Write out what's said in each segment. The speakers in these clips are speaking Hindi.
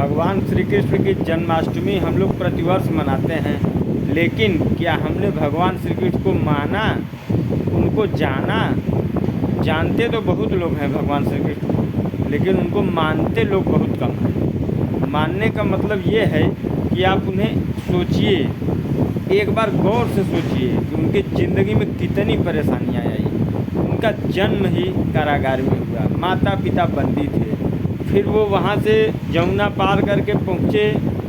भगवान श्री कृष्ण की जन्माष्टमी हम लोग प्रतिवर्ष मनाते हैं, लेकिन क्या हमने भगवान श्री कृष्ण को माना, उनको जाना? जानते तो बहुत लोग हैं भगवान श्री कृष्ण को, लेकिन उनको मानते लोग बहुत कम हैं। मानने का मतलब ये है कि आप उन्हें सोचिए, एक बार गौर से सोचिए कि उनकी ज़िंदगी में कितनी परेशानियाँ आई। उनका जन्म ही कारागार में हुआ, माता पिता बंदी थे, फिर वो वहाँ से जमुना पार करके पहुँचे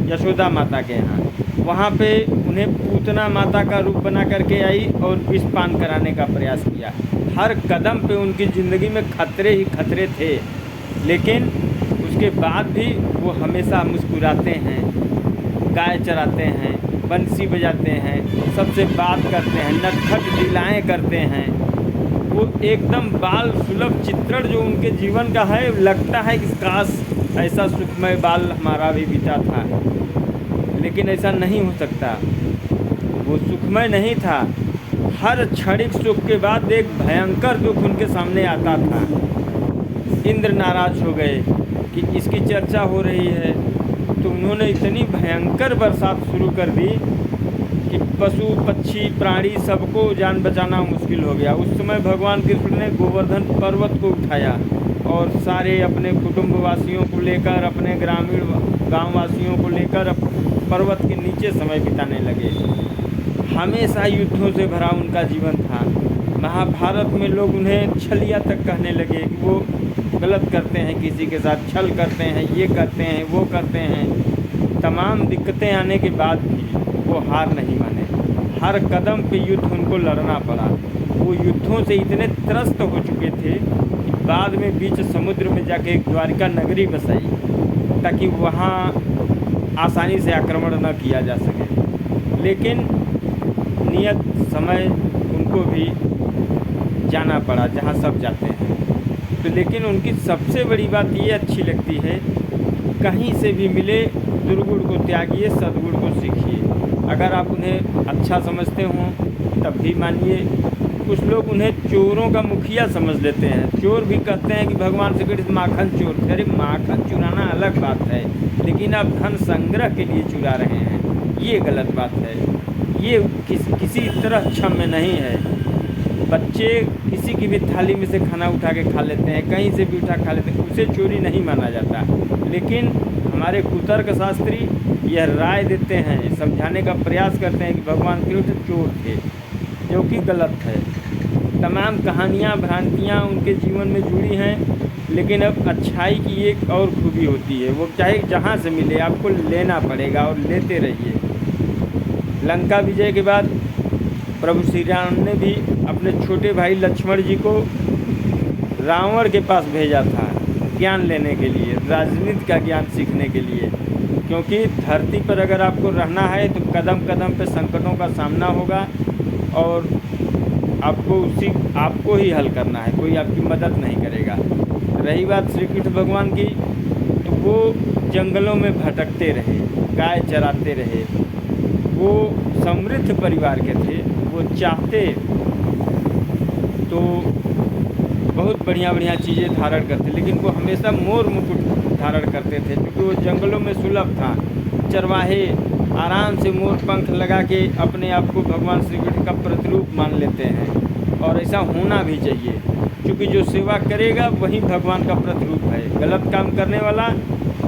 यशोदा माता के यहाँ। वहाँ पे उन्हें पूतना माता का रूप बना करके आई और विषपान कराने का प्रयास किया। हर कदम पे उनकी ज़िंदगी में खतरे ही खतरे थे, लेकिन उसके बाद भी वो हमेशा मुस्कुराते हैं, गाय चराते हैं, बंसी बजाते हैं, सबसे बात करते हैं, नटखट लीलाएँ करते हैं। वो एकदम बाल सुलभ चित्रण जो उनके जीवन का है, लगता है कि काश ऐसा सुखमय बाल हमारा भी बीता था, लेकिन ऐसा नहीं हो सकता। वो सुखमय नहीं था। हर क्षणिक सुख के बाद एक भयंकर दुख उनके सामने आता था। इंद्र नाराज़ हो गए कि इसकी चर्चा हो रही है, तो उन्होंने इतनी भयंकर बरसात शुरू कर दी कि पशु पक्षी प्राणी सबको जान बचाना मुश्किल हो गया। उस समय भगवान कृष्ण ने गोवर्धन पर्वत को उठाया और सारे अपने कुटुंब वासियों को लेकर, अपने ग्रामीण गांव वासियों को लेकर पर्वत के नीचे समय बिताने लगे। हमेशा युद्धों से भरा उनका जीवन था। महाभारत में लोग उन्हें छलिया तक कहने लगे कि वो गलत करते हैं, किसी के साथ छल करते हैं, ये करते हैं, वो करते हैं। तमाम दिक्कतें आने के बाद भी वो हार नहीं माने। हर कदम पे युद्ध उनको लड़ना पड़ा। वो युद्धों से इतने त्रस्त हो चुके थे कि बाद में बीच समुद्र में जाके एक द्वारिका नगरी बसाई ताकि वहाँ आसानी से आक्रमण न किया जा सके। लेकिन नियत समय उनको भी जाना पड़ा जहाँ सब जाते हैं। तो लेकिन उनकी सबसे बड़ी बात ये अच्छी लगती है, कहीं से भी मिले दुर्गुण को त्यागिए, सद्गुण को सीखिए। अगर आप उन्हें अच्छा समझते हों तब भी मानिए। कुछ लोग उन्हें चोरों का मुखिया समझ लेते हैं। चोर भी कहते हैं कि भगवान श्री कृष्ण माखन चोर थे। अरे माखन चुराना अलग बात है, लेकिन आप धन संग्रह के लिए चुरा रहे हैं, ये गलत बात है। ये किसी तरह क्षम्य नहीं है। बच्चे किसी की भी थाली में से खाना उठा के खा लेते हैं, कहीं से भी उठा खा लेते हैं, उसे चोरी नहीं माना जाता। लेकिन हमारे कुतर्क शास्त्री यह राय देते हैं, समझाने का प्रयास करते हैं कि भगवान कृष्ण चोर थे, जो कि गलत है। तमाम कहानियाँ भ्रांतियाँ उनके जीवन में जुड़ी हैं, लेकिन अब अच्छाई की एक और खूबी होती है, वो चाहे जहाँ से मिले आपको लेना पड़ेगा और लेते रहिए। लंका विजय के बाद प्रभु श्री राम ने भी अपने छोटे भाई लक्ष्मण जी को रावण के पास भेजा था ज्ञान लेने के लिए, राजनीति का ज्ञान सीखने के लिए। क्योंकि धरती पर अगर आपको रहना है तो कदम कदम पे संकटों का सामना होगा और आपको ही हल करना है, कोई आपकी मदद नहीं करेगा। रही बात श्री कृष्ण भगवान की, तो वो जंगलों में भटकते रहे, गाय चराते रहे। वो समृद्ध परिवार के थे, वो चाहते तो बहुत बढ़िया बढ़िया चीज़ें धारण करते, लेकिन वो हमेशा मोर मुकुट धारण करते थे, क्योंकि वो जंगलों में सुलभ था। चरवाहे आराम से मोर पंख लगा के अपने आप को भगवान श्री कृष्ण का प्रतिरूप मान लेते हैं, और ऐसा होना भी चाहिए, क्योंकि जो सेवा करेगा वही भगवान का प्रतिरूप है। गलत काम करने वाला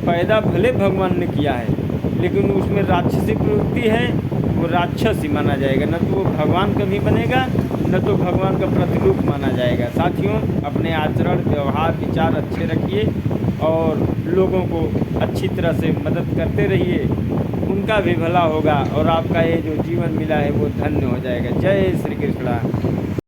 पैदा भले भगवान ने किया है, लेकिन उसमें राक्षसी प्रवृत्ति है, वो राक्षस ही माना जाएगा, न तो वो भगवान कभी बनेगा, न तो भगवान का प्रतिरूप माना जाएगा। साथियों, अपने आचरण व्यवहार विचार अच्छे रखिए और लोगों को अच्छी तरह से मदद करते रहिए, उनका भी भला होगा और आपका ये जो जीवन मिला है वो धन्य हो जाएगा। जय श्री कृष्ण।